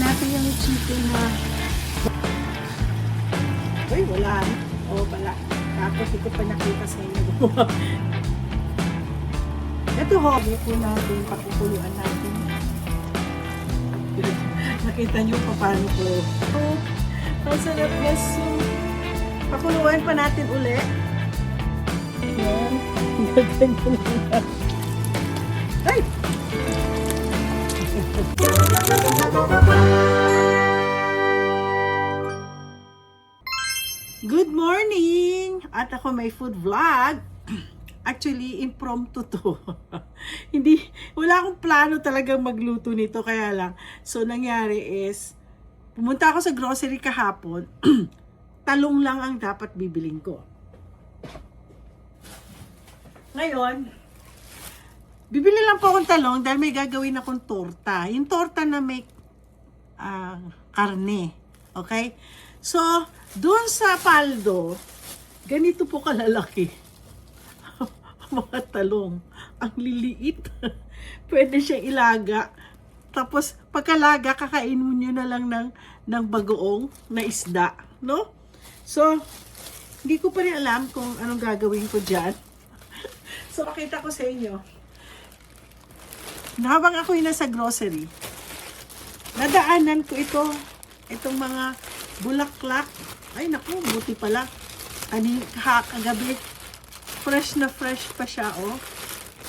natin yung chicken na... Uy, wala. Oo pala. Tapos ito pa nakita sa inyo. Ito ho. Ito natin, pakukuluan natin. Nakita nyo pa paano ko. Oh, ang sarap na soup. Pakuluan pa natin uli. Ayan. Ganyan lang. Ay! Good morning! At ako may food vlog. Actually, impromptu to. Wala akong plano talagang magluto nito, kaya lang. So, nangyari is, pumunta ako sa grocery kahapon, talong lang ang dapat bibiling ko. Ngayon, bibili lang po akong talong dahil may gagawin akong torta. Yung torta na may karne. Okay? So, doon sa paldo, ganito po kalalaki. Mga talong. Ang liliit. Pwede siyang ilaga. Tapos, pagkalaga, kakainin mo nyo na lang ng bagoong na isda. No? So, hindi ko pa rin alam kung anong gagawin ko dyan. So, pakita ko sa inyo. Habang ako yung nasa grocery, nadaanan ko itong mga bulaklak. Ay, naku, buti pala. Kagabi, fresh na fresh pa siya, oh.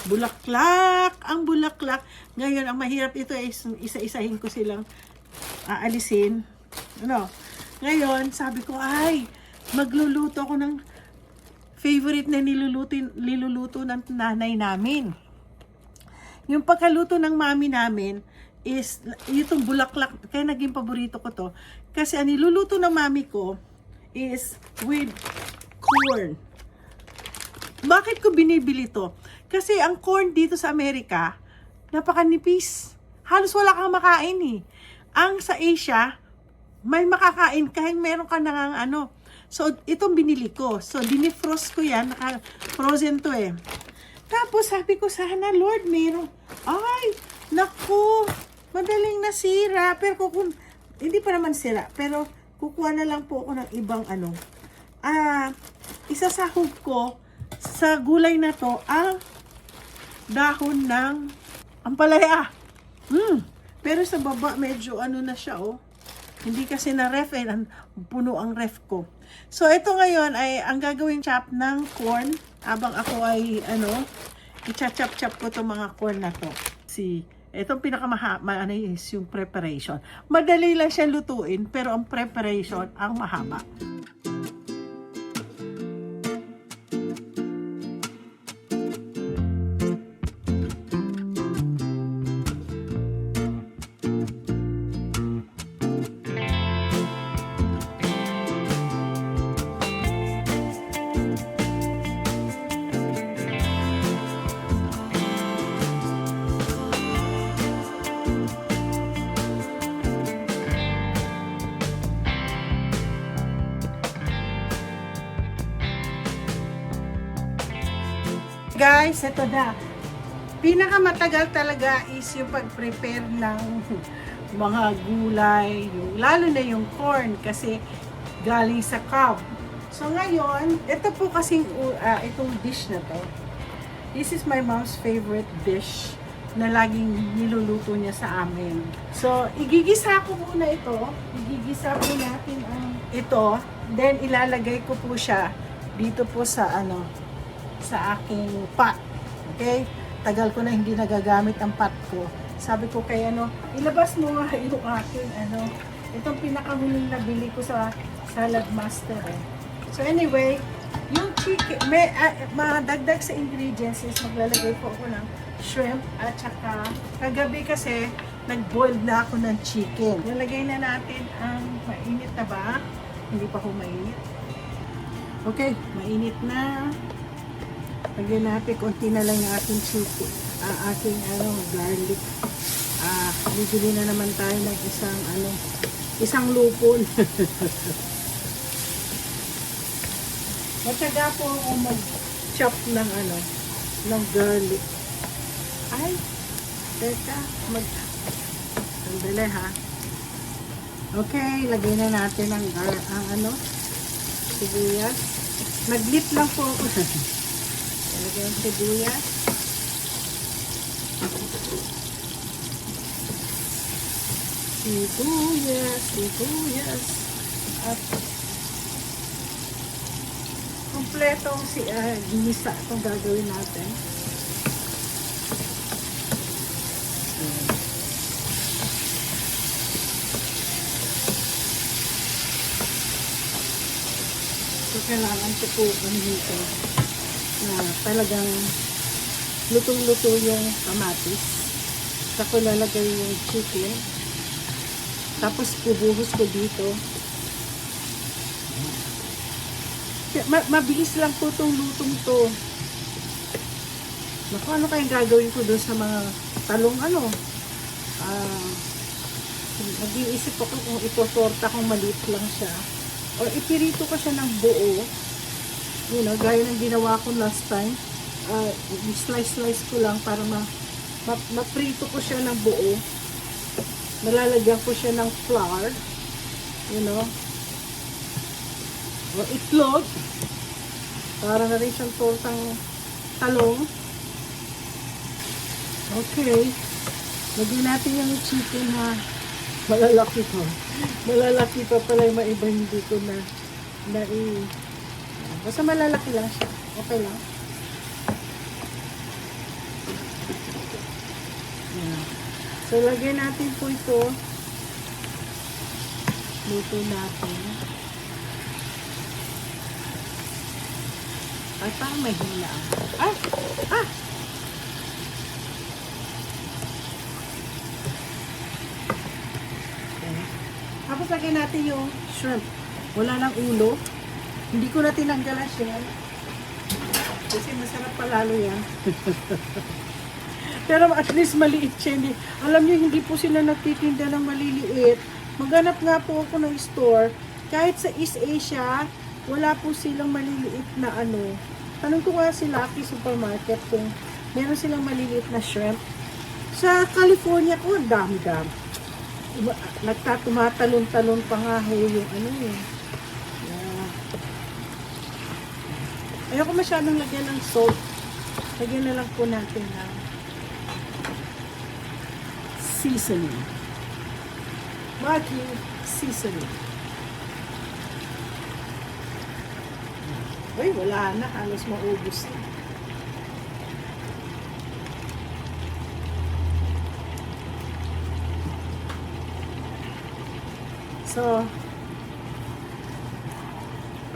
Bulaklak, ang bulaklak. Ngayon, ang mahirap ito ay isa-isahin ko silang aalisin. Ano? Ngayon, sabi ko, ay, magluluto ako ng favorite na niluluto ng nanay namin. Yung pagkaluto ng mami namin is itong bulaklak, kaya naging paborito ko to. Kasi ang niluluto ng mami ko is with corn. Bakit ko binibili to? Kasi ang corn dito sa Amerika, napakanipis. Halos wala kang makain eh. Ang sa Asia, may makakain kahit meron ka nang ano. So, itong binili ko. So, dinifrost ko yan. Naka-frozen to eh. Tapos, sabi ko, sana, Lord, meron. Ay, naku, madaling nasira. Pero hindi pa naman sira. Pero, kukuha na lang po ako ng ibang ano. Isasahog ko sa gulay na to ang dahon ng ampalaya. Pero sa baba, medyo ano na siya, oh. Hindi kasi na-ref eh, puno ang ref ko. So, ito ngayon ay ang gagawing chop ng corn. Abang ako ay, i-chop-chop ko itong mga corn na to. Itong pinakamahaba is yung preparation. Madali lang siya lutuin, pero ang preparation ang mahaba. Guys, ito na. Pinakamatagal talaga is yung pag-prepare ng mga gulay, lalo na yung corn kasi galing sa cob. So ngayon, ito po kasing itong dish na to. This is my mom's favorite dish na laging niluluto niya sa amin. So, igigisa ko muna ito. Igigisa po natin ang ito. Then, ilalagay ko po siya dito po sa sa aking pot. Okay? Tagal ko na hindi nagagamit ang pot ko. Sabi ko kay ilabas mo nga yung aking itong pinakahuling nabili ko sa Salad Master eh. So anyway, yung chicken, madagdag sa ingredients is maglalagay po ako ng shrimp at saka kagabi kasi nag-boiled na ako ng chicken. Lalagay na natin ang mainit na ba? Hindi pa ko mainit. Okay, mainit na. Lagyan natin, konti na lang yung ating chicken. Ating garlic. Bibili na naman tayo ng isang lupon. Matyaga po ako mag-chop ng garlic. Ay, teka, sandali ha. Okay, lagay na natin ang ano, sibuyas. Nag-lip lang po ako. Lagay ang sibuyas. Sibuyas. At kompletong ginisa itong gagawin natin. So, kailangan ko po dito na talagang lutong-luto yung kamatis. Saka ko lalagay yung chicken. Tapos bubuhos ko dito. Mabilis lang po itong lutong to. Naku, ano kayang gagawin ko doon sa mga talong ano? Nag-iisip ako kung itotorta kung maliit lang siya. Or ipirito ko siya ng buo. You know, gaya ng ginawa ko last time. Slice ko lang para maprito ko siya ng buo. Nalalagyan ko siya ng flour. You know. O itlog. Para na rin siyang tortang talong. Okay. Lagyan natin yung chicken ha. Malalaki pa. Malalaki pa pala yung maiba, hindi ko na basta malalaki lang siya. Okay lang. Yan. So, lagyan natin po ito. Luto natin. Ay, parang may hila. Ah! Tapos lagyan natin yung shrimp. Wala nang ulo. Hindi ko na tinanggalan siya. Kasi masarap palalo yan. Pero at least maliit siya. Alam niyo, hindi po sila nagtitinda ng maliliit. Maghanap nga po ako ng store. Kahit sa East Asia, wala po silang maliliit na ano. Tanong ko nga si Lucky Supermarket kung meron silang maliliit na shrimp. Sa California ko, dami-dami. Nagtatumatalon-talon pa nga ho yung ano eh. Ayoko masyadong lagyan ng salt. Lagyan na lang po natin ng seasoning. Maging seasoning. Ay, wala na. Halos maubos na. So,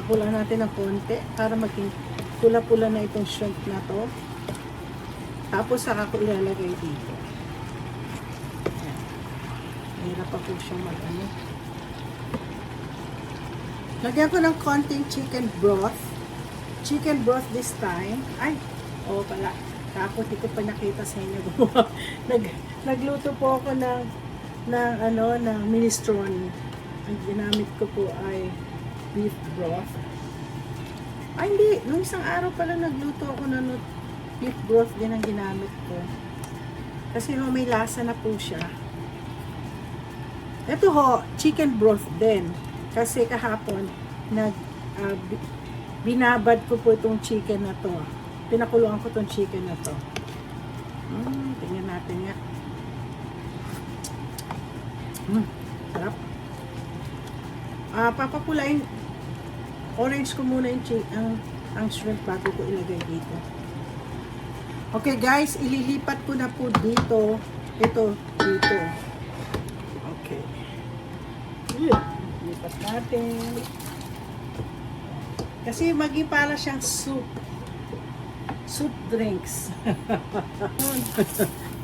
pakulan natin ng konti para maging pula-pula na itong shrimp na to. Tapos, saka ko ilalagay dito. Ayan. Mahirap pa po siyang mag-ano. Lagyan ko ng konting chicken broth. Chicken broth this time. Ay, pala. Tapos, di ko pa nakita sa inyo. Nagluto po ako ng minestrone. Ang ginamit ko po ay beef broth. Ay, hindi. Nung isang araw pala nagluto ako ng beef broth din ang ginamit ko. Kasi may lasa na po siya. Ito ho, chicken broth din. Kasi kahapon, binabad ko po itong chicken na to. Pinakuluan ko itong chicken na to. Tingnan natin nga. Sarap. Papapulain, orange ko muna ang shrimp bago ko ilagay dito. Okay guys, ililipat ko na po dito. Ito, dito. Okay. Lipat natin. Kasi maging para siyang soup. Soup drinks.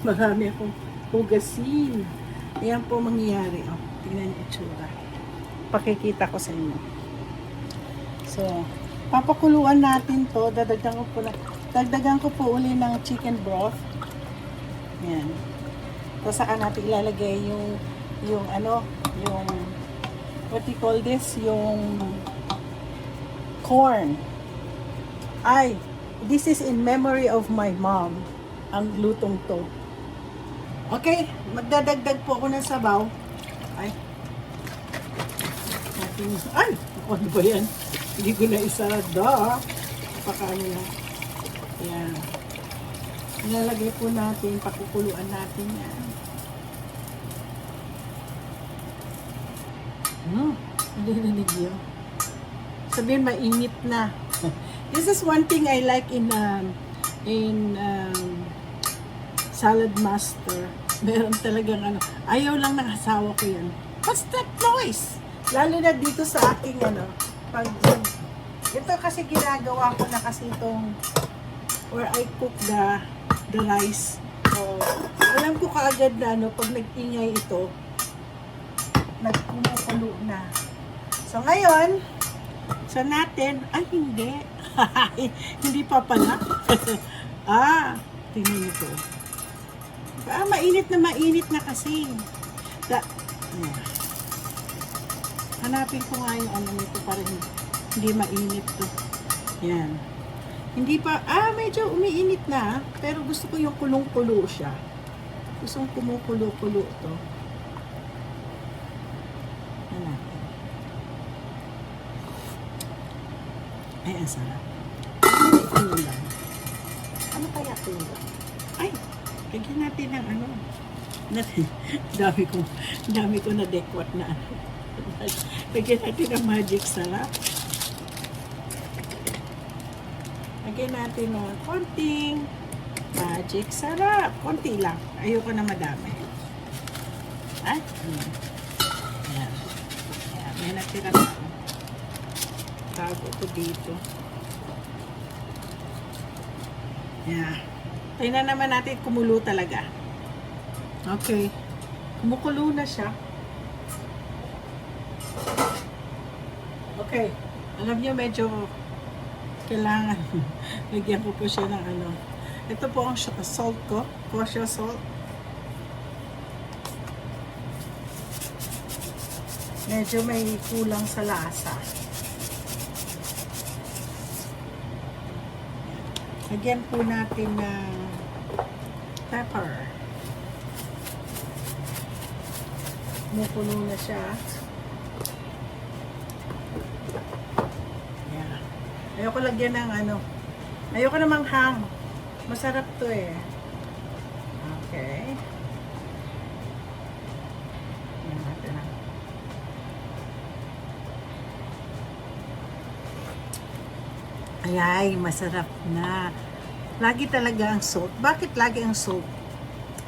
Marami akong hugasin. Ayan po mangyayari. Tingnan niyo itsura. Pakikita ko sa inyo. So, papakuluan natin to. Dagdagan ko po uli ng chicken broth. Yan. Tapos saka natin ilalagay yung what do you call this? Yung corn. Ay, this is in memory of my mom. Ang lutong to. Okay, magdadagdag po ako ng sabaw. Ay, natin. Ay! Ano ba yan? Hindi ko na isarada. Pakano na. Yan. Ilalagay po natin, pakukuluan natin yan. Narinig yun. Sabihin, mainit na. This is one thing I like in Salad Master. Meron talagang ano. Ayaw lang ng asawa ko yan. What's that noise? Lalo na dito sa aking pag ito kasi ginagawa ko na kasi itong where I cook the rice. So, alam ko kaagad na pag nag-ingay ito, nagkumukulo na. So, ngayon, natin, ay hindi. Hindi pa pala. Tingnan nyo to. Mainit na kasi. Hanapin ko nga yung nito para hindi mainit to. Yan. Hindi pa, medyo umiinit na, pero gusto ko yung kulong-kulo siya. Gusto kong kumukulo-kulo to. Yan. Ay, ang sarap. Ano lang? Ano kaya ito? Ay, lagyan natin ng dami ko na dekwat na lagyan natin ng magic sarap. Lagyan natin ng konting magic sarap. Konti lang. Ayoko na madami. Ay, ayan. Ayan, may natira na. Tago ko dito. Yeah. Tingnan naman natin kumulo talaga. Okay. Kumukulo na siya. Okay. Alam niyo medyo kailangan lagyan ko po siya ng Ito po ang salt ko. Kosher salt. Medyo may kulang sa lasa. Lagyan po natin ng pepper. Kumukulo na siya. Yeah. Ayoko lagyan ng ayoko namang hang. Masarap to eh. Okay. Yan natin na. Ay, masarap na. Lagi talaga ang salt. Bakit lagi ang salt?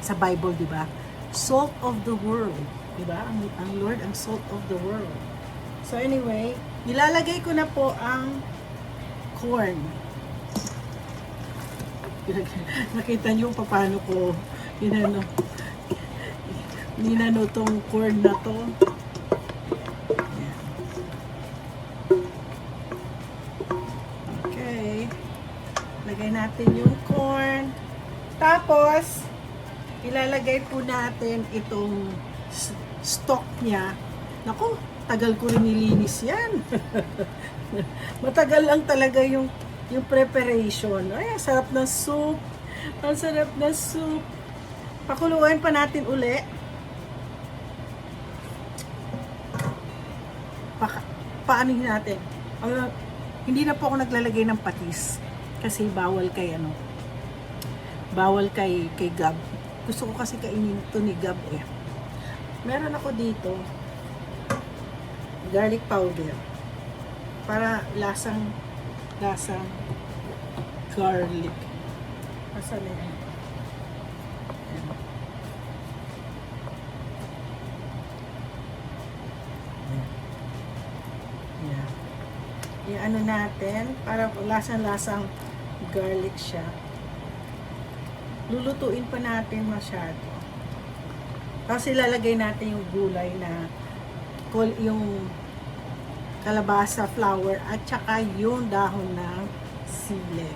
Sa Bible, di ba? Salt of the world. Di ba? Ang Lord, ang salt of the world. So anyway, nilalagay ko na po ang corn. Nakita niyo paano ko ninano tong corn na to. Lagay natin yung corn. Tapos, ilalagay po natin itong stock niya. Naku, tagal ko rin nilinis yan. Matagal lang talaga yung preparation. Ay, ang sarap ng soup. Ang sarap ng soup. Pakuluan pa natin uli. Paano natin? Hindi na po ako naglalagay ng patis. Kasi bawal kay Gab. Gusto ko kasi kainin ito ni Gab eh. Meron ako dito garlic powder para lasang garlic. Asan na yan? Yan. Yung natin para lasang garlic siya. Lulutuin pa natin masyado. Tapos ilalagay natin yung gulay na yung kalabasa flower at saka yung dahon ng sili.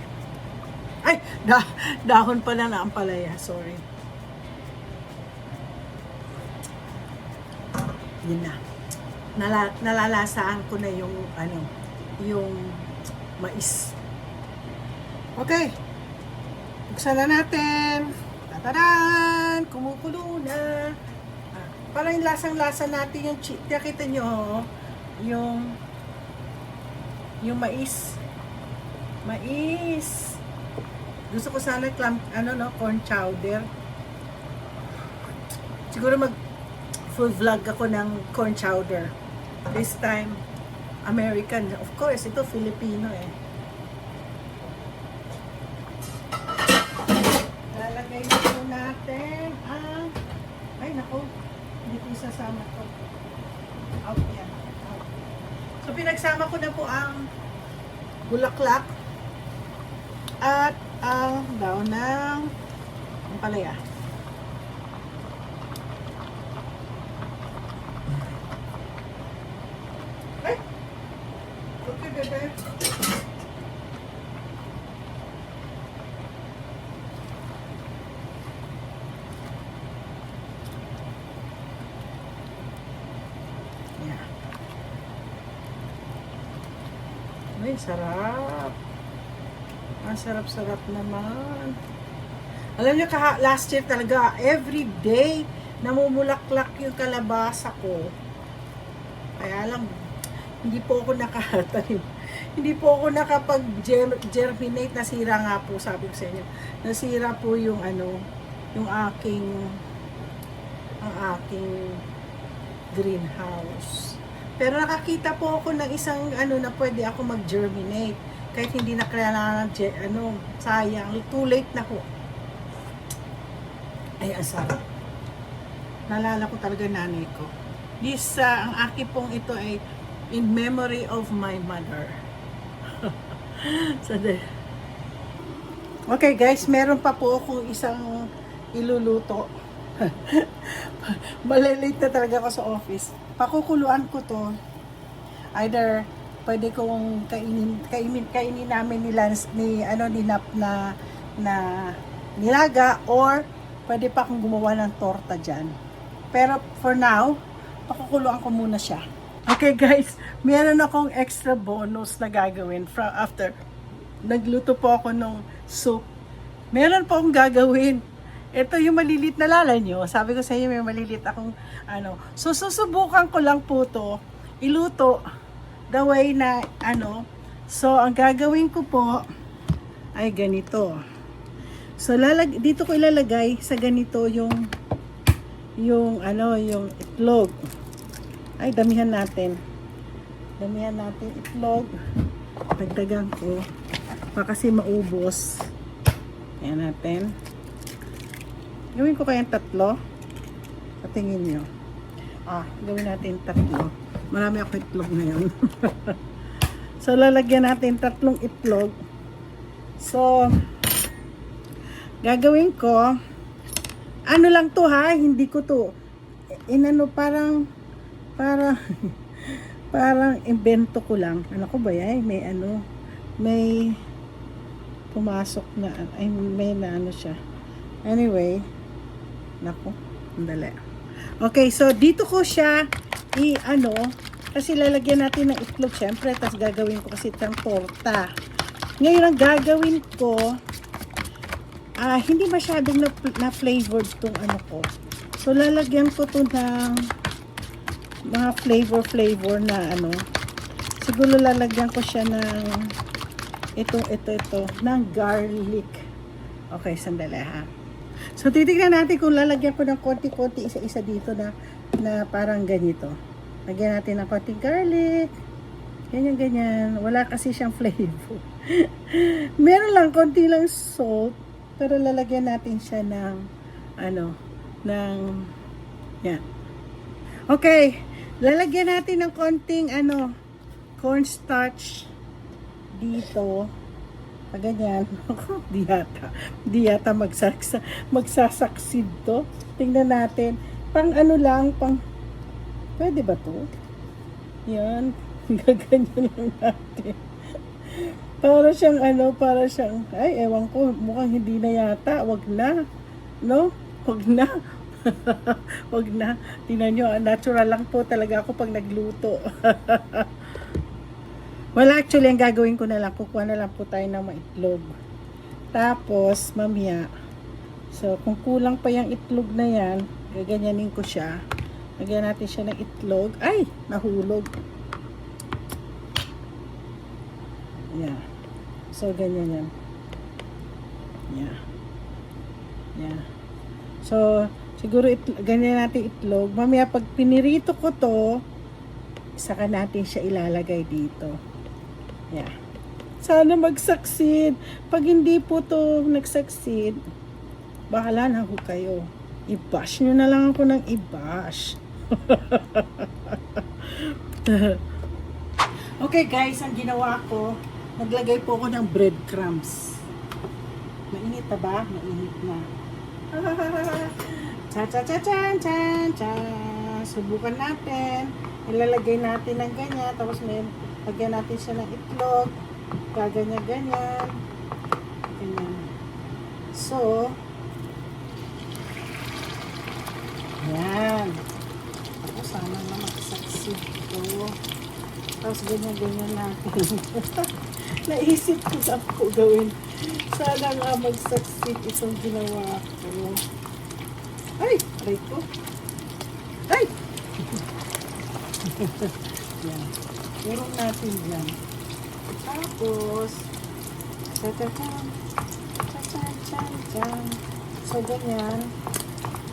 Ay! Dahon pala na ampalaya. Sorry. Yun na. Nalalasaan ko na yung yung mais. Okay. Buksan na natin. Tatadan! Kumukulo na. Parang yung lasang-lasa natin yung nakita nyo, yung mais. Mais. Gusto ko sana corn chowder. Siguro full vlog ako ng corn chowder. This time, American. Of course, ito Filipino eh. Lalagay na po natin ang... Ay, nako. Hindi ko isasama to. Out yan. Out. So, pinagsama ko na po ang bulaklak at ang daon ng palaya. Ay! Okay, bebe. Yeah. Ay, sarap. Ang sarap-sarap naman. Alam niyo, last year talaga, every day, namumulaklak yung kalabasa ko. Kaya lang, hindi po ako nakatanim. Hindi po ako nakapag-germinate. Nasira nga po, sabi ko sa inyo. Nasira po yung yung ang aking greenhouse. Pero nakakita po ako ng isang na pwede ako mag-germinate. Kahit hindi na kailangan sayang, too late na po. Ay, ang sarap. Naalala ko talaga nanay ko. Ang aking pong ito ay in memory of my mother. Okay guys, meron pa po akong isang iluluto. Malilate na talaga ako sa office. Pakukuluan ko to. Either pwede kong kainin namin ni Lance ni Nap na nilaga, or pwede pa akong gumawa ng torta dyan. Pero for now, pakukuluan ko muna siya. Okay guys, meron akong extra bonus na gagawin after nagluto po ako ng soup. Meron po akong gagawin. Ito yung malilit na lala nyo. Sabi ko sa inyo, may malilit akong So, susubukan ko lang po to iluto the way na So, ang gagawin ko po ay ganito. So, dito ko ilalagay sa ganito yung itlog. Ay, damihan natin itlog. Dagdagan ko pa kasi maubos. Ayan natin. Gawin ko kayang 3. Patingin nyo. Gawin natin 3. Marami ako itlog ngayon. So, lalagyan natin 3 itlog. So, gagawin ko, lang to ha, hindi ko to, parang invento ko lang. Ano ko ba yan? May pumasok na, may siya. Anyway, naku, andali. Okay, so dito ko siya kasi lalagyan natin ng itlog syempre, tapos gagawin ko kasi itang torta. Ngayon ang gagawin ko, hindi masyadong na flavored tong ko. So lalagyan ko to ng mga flavor na siguro lalagyan ko siya ng ito ng garlic. Okay, sandali ha. So titignan natin kung lalagyan ko ng konti-konti isa-isa dito na parang ganito. Lagyan natin ng konti garlic. Ganyan. Wala kasi siyang flavor. Meron lang, konti lang salt. Pero lalagyan natin siya ng yan. Okay. Lalagyan natin ng konting cornstarch dito. Ganyan. Di yata magsasaksid to. Tingnan natin. Pwede ba to? Yan. Gaganyan lang natin. Para siyang, ay, ewan ko, mukhang hindi na yata. Wag na. No? Wag na. Wag na. Tingnan nyo, natural lang po talaga ako pag nagluto. Well, actually, ang gagawin ko na lang, kukuha na lang po tayo ng maitlog. Tapos, mamaya, so, kung kulang pa yung itlog na yan, gaganyanin ko siya. Lagyan natin siya ng itlog. Ay, nahulog. Yeah. So, ganyan yan. Yeah. Yeah. So, siguro ganyan natin itlog. Mamaya pag pinirito ko to, saka natin siya ilalagay dito. Yeah. Sana mag-succeed. Pag hindi po to nag-succeed, bahala na ho kayo. I-bash nyo na lang ako ng i-bash. Okay guys, ang ginawa ko, naglagay po ako ng breadcrumbs. Mainit na ba? Mainit na. Cha-cha-cha-chan-chan-chan. Subukan natin. Ilalagay natin ng ganyan. Tapos lagyan natin siya ng itlog. Kaganyan-ganyan. Ganyan. So, yan. Ako sana na mag-succeed ito. Tapos ganyan-ganyan natin. Naisip ko saan ko gawin. Sana nga mag-succeed itong ginawa ko. Ay! Aray ko. Ay! Yan. Turong natin dyan. Tapos, ta-ta-tan, ta-tan-tan-tan. So, ganyan.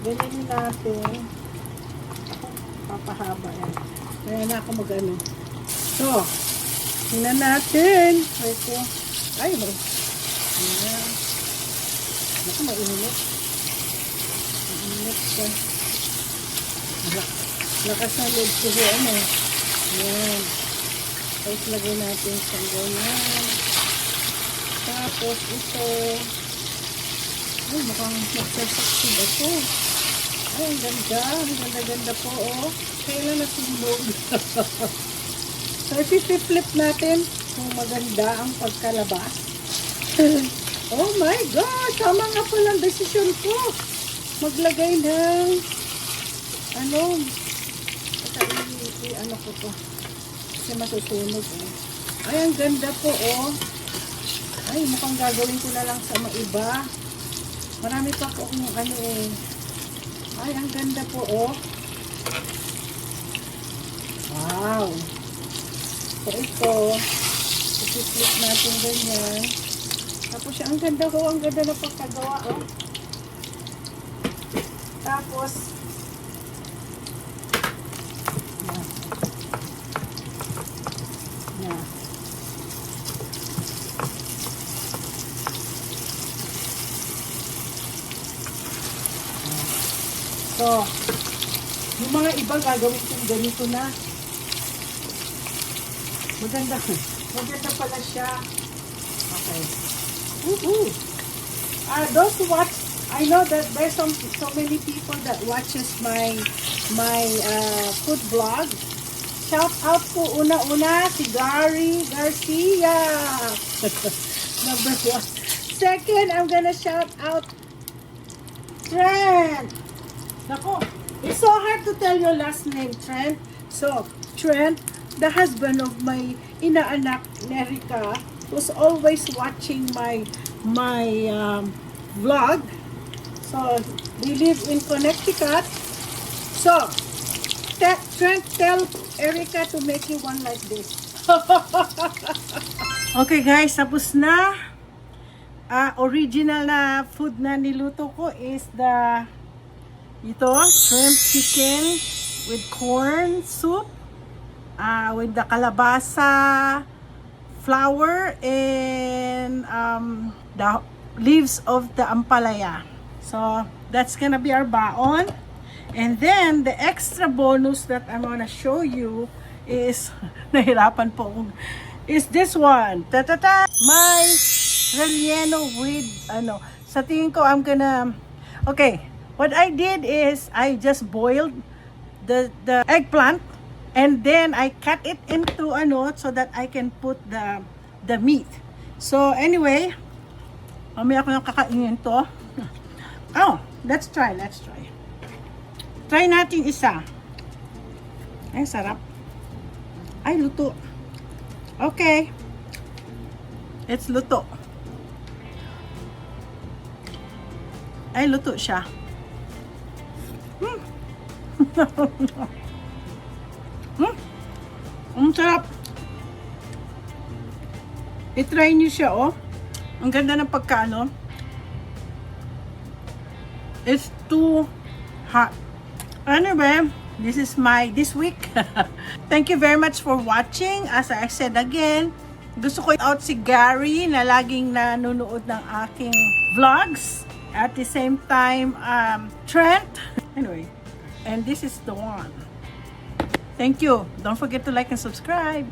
Ganyan natin. Papahaba yan. Kaya na ako mag-ano. So, tingnan natin. Ay ko. Ay, may. Ayan. Naku, mainit. Mainit siya. Lakas na loob ko yan eh. Ayan. Tapos lagay natin sa ganyan. Tapos ito. Ay, mukhang magsasaksib ako. Ay, ang ganda. Ang ganda-ganda po, oh. Kailan natulog? So, i-flip natin kung maganda ang pagkalabas. Oh my God! Tama nga po ng desisyon ko. Maglagay ng ano ko to. Kasi masusunog, eh. Ay, ang ganda po, oh. Ay, mukhang gagawin ko na lang sa maiba. Marami pa po akong ano, eh. Ay, ang ganda po, oh. Wow! So, ito, i-flip natin ganyan. Tapos siya, ang ganda ko, ang ganda na pagkagawa, oh. Tapos, yan. So, yung mga iba gagawin kong ganito na. Maganda. Maganda pala siya. Okay. Those who watch, I know that there's so many people that watches my food vlog. Shout out po una-una si Gary Garcia. Number 1. Second, I'm gonna shout out Trent. Nako, it's so hard to tell your last name, Trent. So, Trent, the husband of my inaanak, Nerika, who's always watching my vlog. So, they live in Connecticut. So, Trent, tell Erica to make you one like this. Okay guys, tapos na. Original na food na niluto ko is ito, shrimp chicken with corn soup, with the kalabasa, flour, and the leaves of the ampalaya. So, that's gonna be our baon. And then, the extra bonus that I'm gonna show you is, nahirapan po akong, is this one. Ta-ta-ta! My relleno with, sa tingin ko, I'm gonna, okay, what I did is, I just boiled the eggplant, and then I cut it into, so that I can put the meat. So, anyway, mamaya ako yung kakainin to. Oh, let's try. Try natin isa. Ay, sarap. Ay, luto. Okay. It's luto. Ay, luto siya. Ang sarap. I-try nyo siya, oh. Ang ganda ng pagkaano. It's too hot. Anyway, this is this week. Thank you very much for watching. As I said again, gusto ko out si Gary na laging nanonood ng aking vlogs. At the same time, Trent. Anyway, and this is the one. Thank you. Don't forget to like and subscribe.